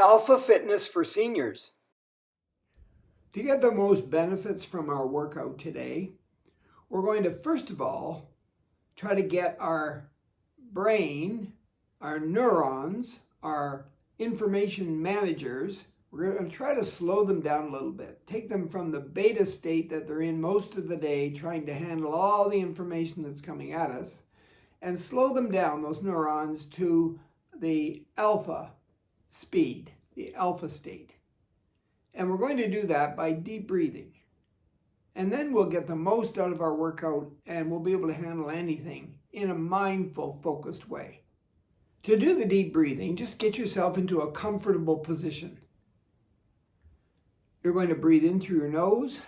Alpha Fitness for Seniors. To get the most benefits from our workout today, we're going to first of all try to get our brain, our neurons, our information managers, we're going to try to slow them down a little bit. Take them from the beta state that they're in most of the day, trying to handle all the information that's coming at us, and slow them down, those neurons, to the alpha speed, the alpha state. And we're going to do that by deep breathing. And then we'll get the most out of our workout and we'll be able to handle anything in a mindful, focused way. To do the deep breathing, just get yourself into a comfortable position. You're going to breathe in through your nose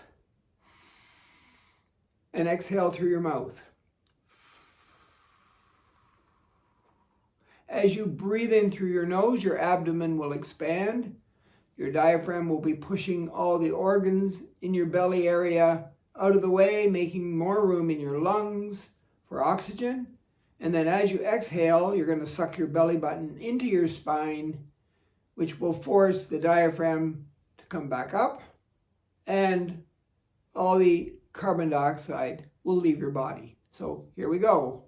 and exhale through your mouth. As you breathe in through your nose, your abdomen will expand. Your diaphragm will be pushing all the organs in your belly area out of the way, making more room in your lungs for oxygen. And then as you exhale, you're going to suck your belly button into your spine, which will force the diaphragm to come back up, and all the carbon dioxide will leave your body. So here we go.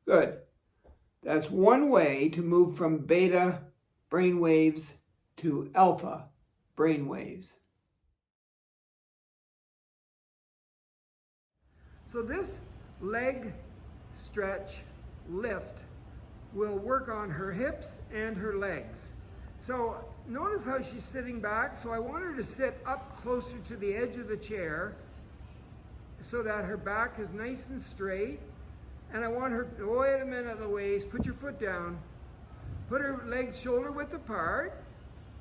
Good. That's one way to move from beta brain waves to alpha brain waves. So this leg stretch lift will work on her hips and her legs. So notice how she's sitting back. So I want her to sit up closer to the edge of the chair so that her back is nice and straight. And I want her, wait a minute, Louise, put your foot down. Put her legs shoulder width apart.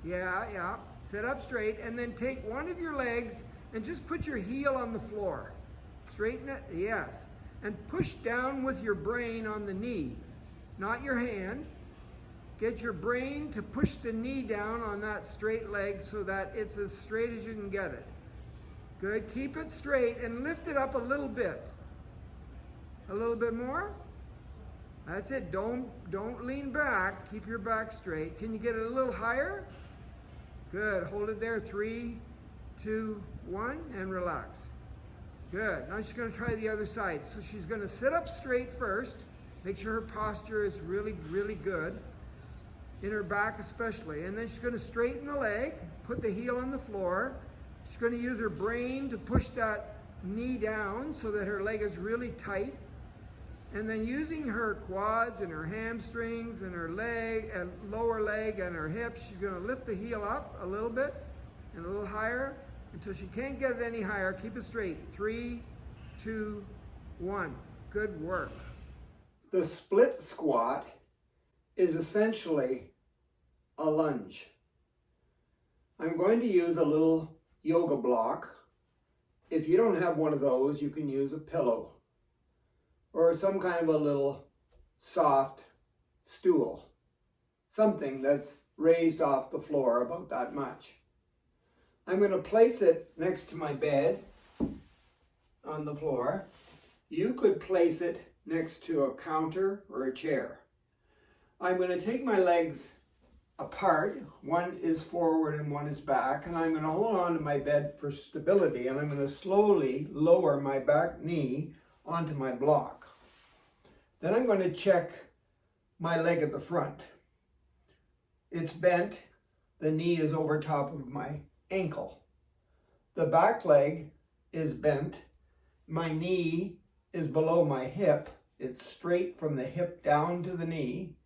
Yeah. Sit up straight, and then take one of your legs and just put your heel on the floor. Straighten it, yes. And push down with your brain on the knee, not your hand. Get your brain to push the knee down on that straight leg so that it's as straight as you can get it. Good, keep it straight and lift it up a little bit. A little bit more. That's it. Don't lean back. Keep your back straight. Can you get it a little higher? Good. Hold it there. 3, 2, 1, and relax. Good. Now she's going to try the other side. So she's going to sit up straight first. Make sure her posture is really, really good. In her back especially. And then she's going to straighten the leg. Put the heel on the floor. She's going to use her brain to push that knee down so that her leg is really tight. And then using her quads and her hamstrings and her leg and lower leg and her hips, she's going to lift the heel up a little bit and a little higher until she can't get it any higher. Keep it straight. 3, 2, 1. Good work. The split squat is essentially a lunge. I'm going to use a little yoga block. If you don't have one of those, you can use a pillow or some kind of a little soft stool, something that's raised off the floor about that much. I'm going to place it next to my bed on the floor. You could place it next to a counter or a chair. I'm going to take my legs apart. One is forward and one is back, and I'm going to hold on to my bed for stability, and I'm going to slowly lower my back knee onto my block. Then I'm going to check my leg at the front. It's bent. The knee is over top of my ankle. The back leg is bent. My knee is below my hip. It's straight from the hip down to the knee.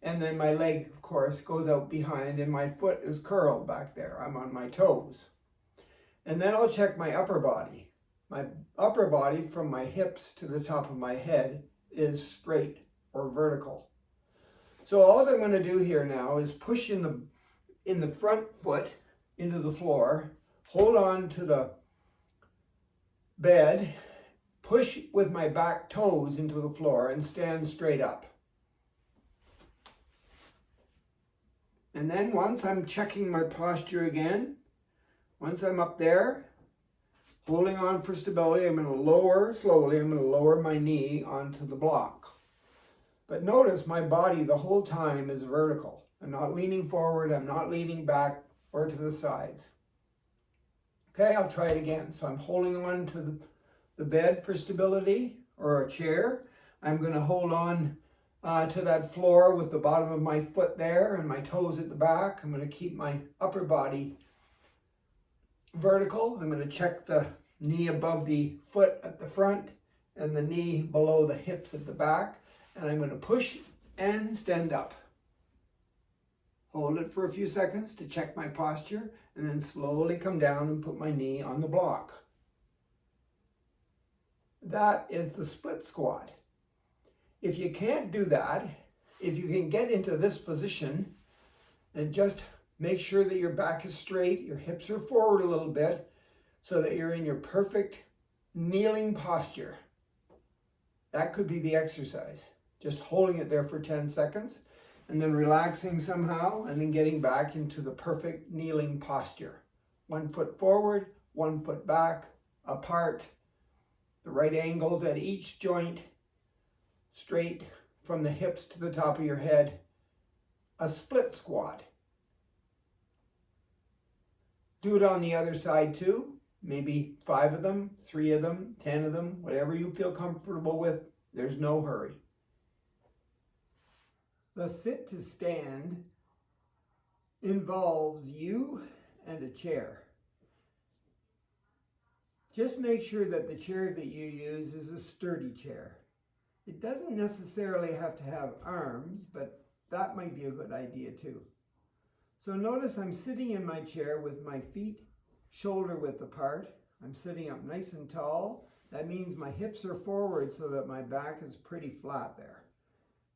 And then my leg, of course, goes out behind and my foot is curled back there. I'm on my toes. And then I'll check my upper body. My upper body from my hips to the top of my head is straight or vertical. So all I'm going to do here now is push in the front foot into the floor, hold on to the bed, push with my back toes into the floor and stand straight up. And then once I'm checking my posture again, once I'm up there, holding on for stability, I'm going to lower slowly, I'm going to lower my knee onto the block. But notice my body the whole time is vertical. I'm not leaning forward, I'm not leaning back or to the sides. Okay, I'll try it again. So I'm holding on to the bed for stability, or a chair. I'm going to hold on to that floor with the bottom of my foot there and my toes at the back. I'm going to keep my upper body vertical. I'm going to check the knee above the foot at the front and the knee below the hips at the back. And I'm going to push and stand up. Hold it for a few seconds to check my posture, and then slowly come down and put my knee on the block. That is the split squat. If you can't do that, if you can get into this position and just make sure that your back is straight, your hips are forward a little bit, so that you're in your perfect kneeling posture. That could be the exercise. Just holding it there for 10 seconds and then relaxing somehow and then getting back into the perfect kneeling posture. 1 foot forward, 1 foot back, apart, the right angles at each joint, straight from the hips to the top of your head. A split squat. Do it on the other side too. Maybe 5 of them, 3 of them, 10 of them, whatever you feel comfortable with. There's no hurry. The sit to stand involves you and a chair. Just make sure that the chair that you use is a sturdy chair. It doesn't necessarily have to have arms, but that might be a good idea too. So notice I'm sitting in my chair with my feet shoulder width apart. I'm sitting up nice and tall. That means my hips are forward so that my back is pretty flat there.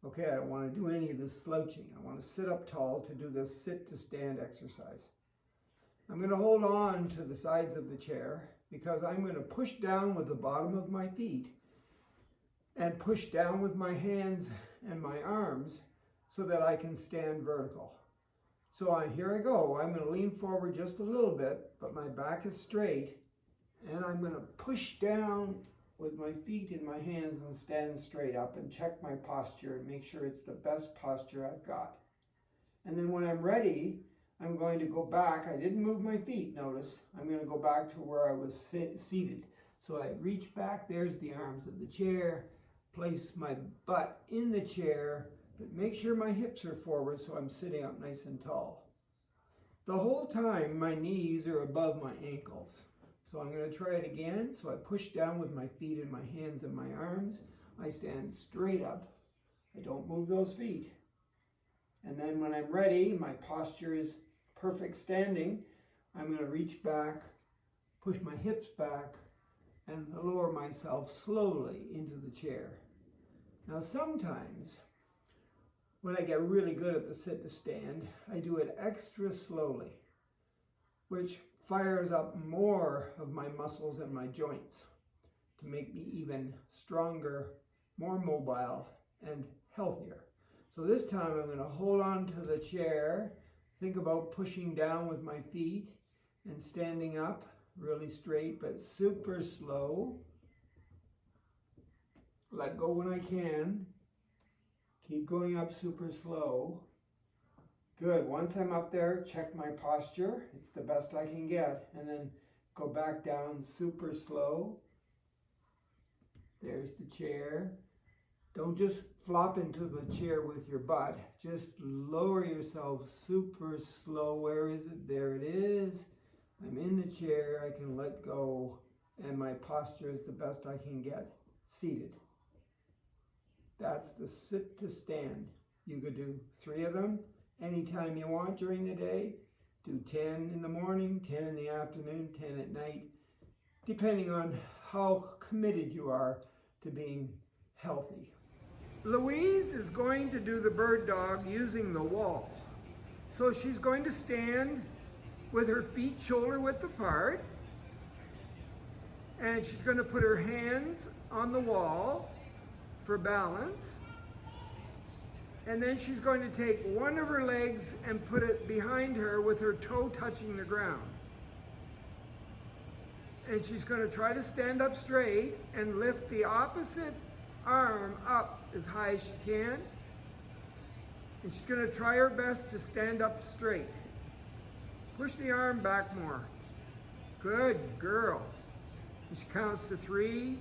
Okay, I don't want to do any of this slouching. I want to sit up tall to do this sit to stand exercise. I'm going to hold on to the sides of the chair because I'm going to push down with the bottom of my feet and push down with my hands and my arms so that I can stand vertical. So here I go. I'm going to lean forward just a little bit, but my back is straight, and I'm going to push down with my feet in my hands and stand straight up and check my posture and make sure it's the best posture I've got. And then when I'm ready, I'm going to go back. I didn't move my feet, notice. I'm going to go back to where I was seated. So I reach back, there's the arms of the chair, place my butt in the chair, but make sure my hips are forward so I'm sitting up nice and tall. The whole time my knees are above my ankles. So I'm going to try it again. So I push down with my feet and my hands and my arms. I stand straight up. I don't move those feet. And then when I'm ready, my posture is perfect standing. I'm going to reach back, push my hips back, and lower myself slowly into the chair. Now sometimes, when I get really good at the sit to stand, I do it extra slowly, which fires up more of my muscles and my joints to make me even stronger, more mobile, and healthier. So this time I'm going to hold on to the chair, think about pushing down with my feet and standing up really straight but super slow. Let go when I can. Keep going up super slow. Good. Once I'm up there, check my posture. It's the best I can get. And then go back down super slow. There's the chair. Don't just flop into the chair with your butt. Just lower yourself super slow. Where is it? There it is. I'm in the chair. I can let go. And my posture is the best I can get. Seated. That's the sit to stand. You could do 3 of them anytime you want during the day. Do 10 in the morning, 10 in the afternoon, 10 at night, depending on how committed you are to being healthy. Louise is going to do the bird dog using the wall. So she's going to stand with her feet shoulder width apart. And she's going to put her hands on the wall for balance. And then she's going to take one of her legs and put it behind her with her toe touching the ground. And she's going to try to stand up straight and lift the opposite arm up as high as she can. And she's going to try her best to stand up straight. Push the arm back more. Good girl. And she counts to 3,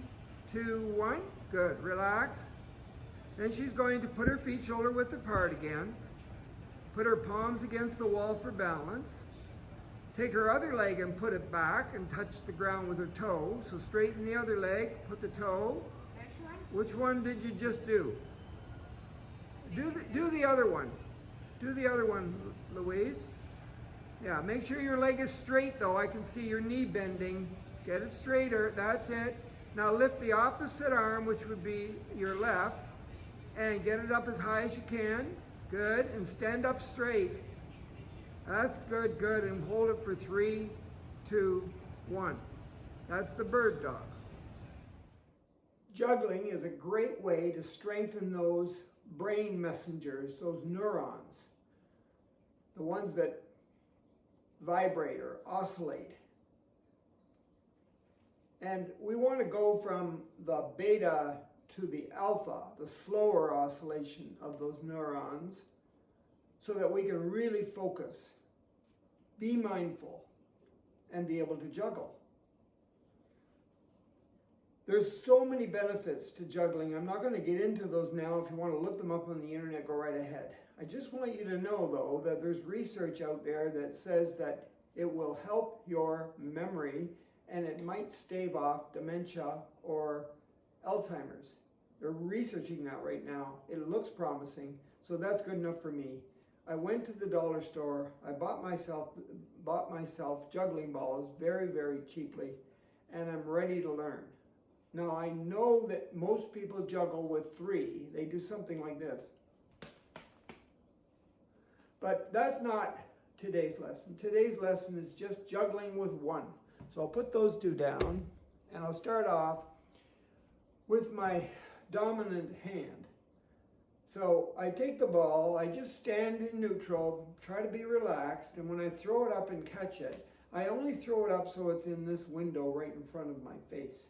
2, 1. Good. Relax. Then she's going to put her feet shoulder width apart again. Put her palms against the wall for balance. Take her other leg and put it back and touch the ground with her toe. So straighten the other leg, put the toe. Which one did you just do? Do the other one. Do the other one, Louise. Yeah, make sure your leg is straight though. I can see your knee bending. Get it straighter. That's it. Now lift the opposite arm, which would be your left, and get it up as high as you can. Good. And stand up straight. That's good, good. And hold it for 3, 2, 1. That's the bird dog. Juggling is a great way to strengthen those brain messengers, those neurons, the ones that vibrate or oscillate. And we want to go from the beta to the alpha, the slower oscillation of those neurons, so that we can really focus, be mindful, and be able to juggle. There's so many benefits to juggling. I'm not going to get into those now. If you want to look them up on the internet, go right ahead. I just want you to know, though, that there's research out there that says that it will help your memory and it might stave off dementia or Alzheimer's. They're researching that right now. It looks promising, so that's good enough for me. I went to the dollar store. I bought myself juggling balls very, very cheaply, and I'm ready to learn. Now, I know that most people juggle with 3. They do something like this. But that's not today's lesson. Today's lesson is just juggling with 1. So I'll put those 2 down, and I'll start off with my dominant hand. So I take the ball, I just stand in neutral, try to be relaxed, and when I throw it up and catch it, I only throw it up so it's in this window right in front of my face.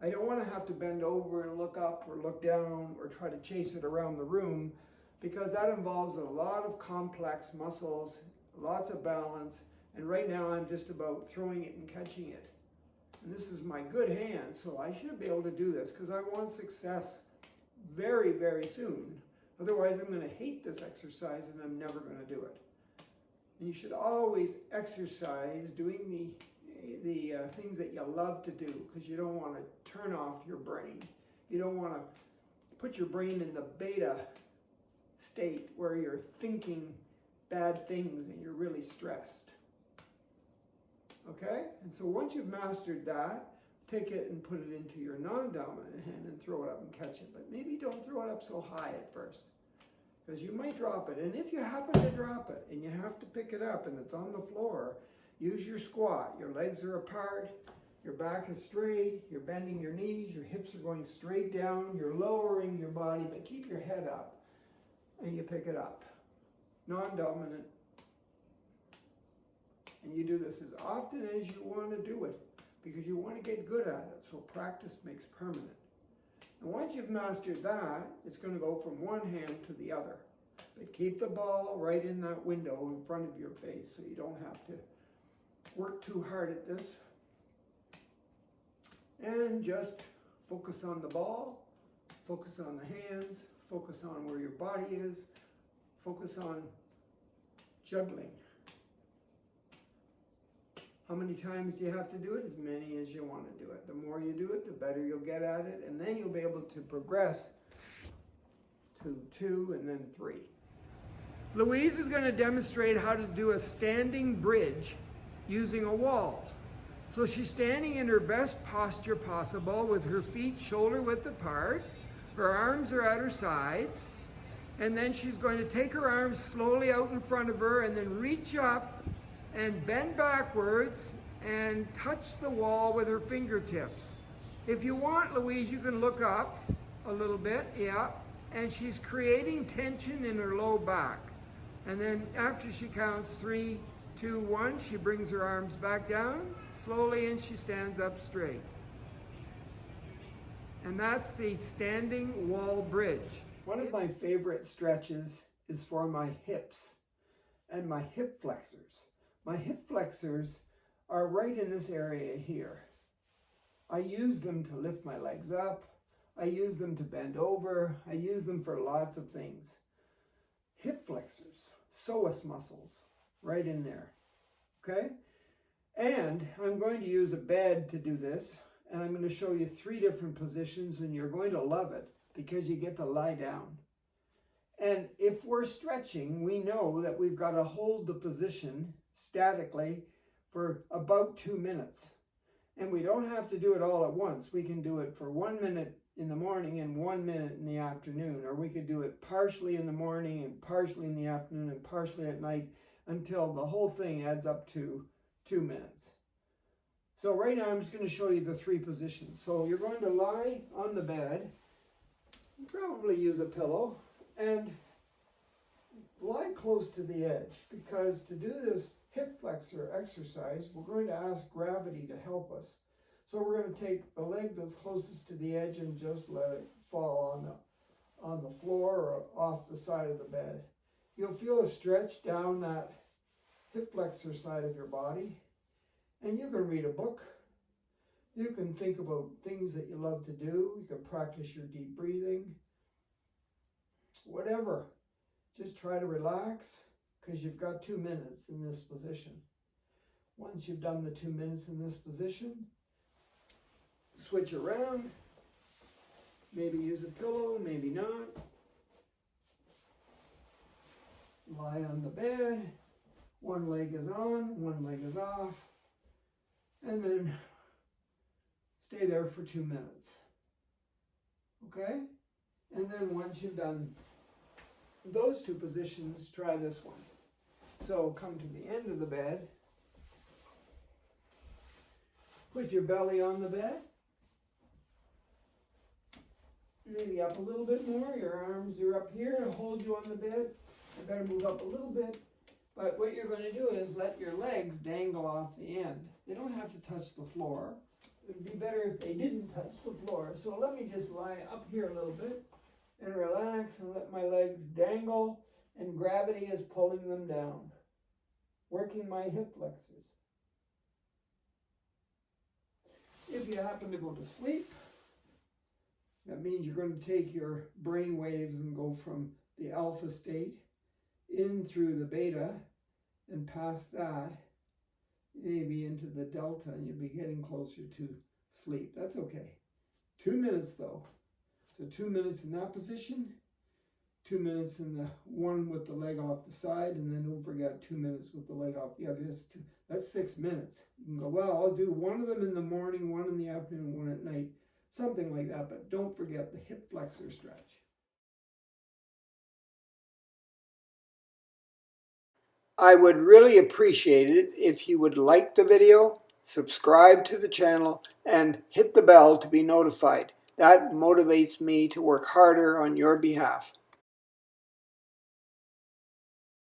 I don't want to have to bend over and look up or look down or try to chase it around the room, because that involves a lot of complex muscles, lots of balance, and right now I'm just about throwing it and catching it. And this is my good hand, so I should be able to do this because I want success very, very soon. Otherwise, I'm going to hate this exercise and I'm never going to do it. And you should always exercise doing the things that you love to do, because you don't want to turn off your brain. You don't want to put your brain in the beta state where you're thinking bad things and you're really stressed. Okay? And so once you've mastered that, take it and put it into your non-dominant hand and throw it up and catch it. But maybe don't throw it up so high at first, because you might drop it. And if you happen to drop it and you have to pick it up and it's on the floor, use your squat. Your legs are apart, your back is straight, you're bending your knees, your hips are going straight down, you're lowering your body, but keep your head up, and you pick it up. Non-dominant. And you do this as often as you want to do it, because you want to get good at it, so practice makes permanent. And once you've mastered that, it's going to go from one hand to the other. But keep the ball right in that window in front of your face so you don't have to work too hard at this. And just focus on the ball, focus on the hands, focus on where your body is, focus on juggling. How many times do you have to do it? As many as you want to do it. The more you do it, the better you'll get at it, and then you'll be able to progress to 2 and then 3. Louise is going to demonstrate how to do a standing bridge using a wall. So she's standing in her best posture possible with her feet shoulder width apart. Her arms are at her sides. And then she's going to take her arms slowly out in front of her and then reach up and bend backwards and touch the wall with her fingertips. If you want, Louise, you can look up a little bit, yeah, and she's creating tension in her low back. And then after she counts 3, 2, 1, she brings her arms back down slowly and she stands up straight. And that's the standing wall bridge. One of my favorite stretches is for my hips and my hip flexors. My hip flexors are right in this area here. I use them to lift my legs up. I use them to bend over. I use them for lots of things. Hip flexors, psoas muscles, right in there, okay? And I'm going to use a bed to do this, and I'm going to show you 3 different positions, and you're going to love it because you get to lie down. And if we're stretching, we know that we've got to hold the position statically for about 2 minutes. And we don't have to do it all at once. We can do it for 1 minute in the morning and 1 minute in the afternoon, or we could do it partially in the morning and partially in the afternoon and partially at night until the whole thing adds up to 2 minutes. So right now I'm just going to show you the 3 positions. So you're going to lie on the bed, probably use a pillow, and lie close to the edge, because to do this hip flexor exercise, we're going to ask gravity to help us. So we're going to take the leg that's closest to the edge and just let it fall on the floor or off the side of the bed. You'll feel a stretch down that hip flexor side of your body, and you can read a book. You can think about things that you love to do. You can practice your deep breathing. Whatever. Just try to relax, because you've got 2 minutes in this position. Once you've done the 2 minutes in this position, switch around. Maybe use a pillow, maybe not. Lie on the bed. 1 leg is on, 1 leg is off. And then stay there for 2 minutes. Okay? And then once you've done those 2 positions, try this one. So come to the end of the bed. Put your belly on the bed. Maybe up a little bit more. Your arms are up here to hold you on the bed. I better move up a little bit. But what you're going to do is let your legs dangle off the end. They don't have to touch the floor. It would be better if they didn't touch the floor. So let me just lie up here a little bit and relax and let my legs dangle, and gravity is pulling them down, working my hip flexors. If you happen to go to sleep, that means you're going to take your brain waves and go from the alpha state in through the beta and past that, maybe into the delta, and you'll be getting closer to sleep. That's okay. 2 minutes though. So 2 minutes in that position, 2 minutes in the one with the leg off the side, and then don't forget 2 minutes with the leg off the other. That's 6 minutes. You can go, well, I'll do 1 of them in the morning, 1 in the afternoon, 1 at night, something like that. But don't forget the hip flexor stretch. I would really appreciate it if you would like the video, subscribe to the channel, and hit the bell to be notified. That motivates me to work harder on your behalf.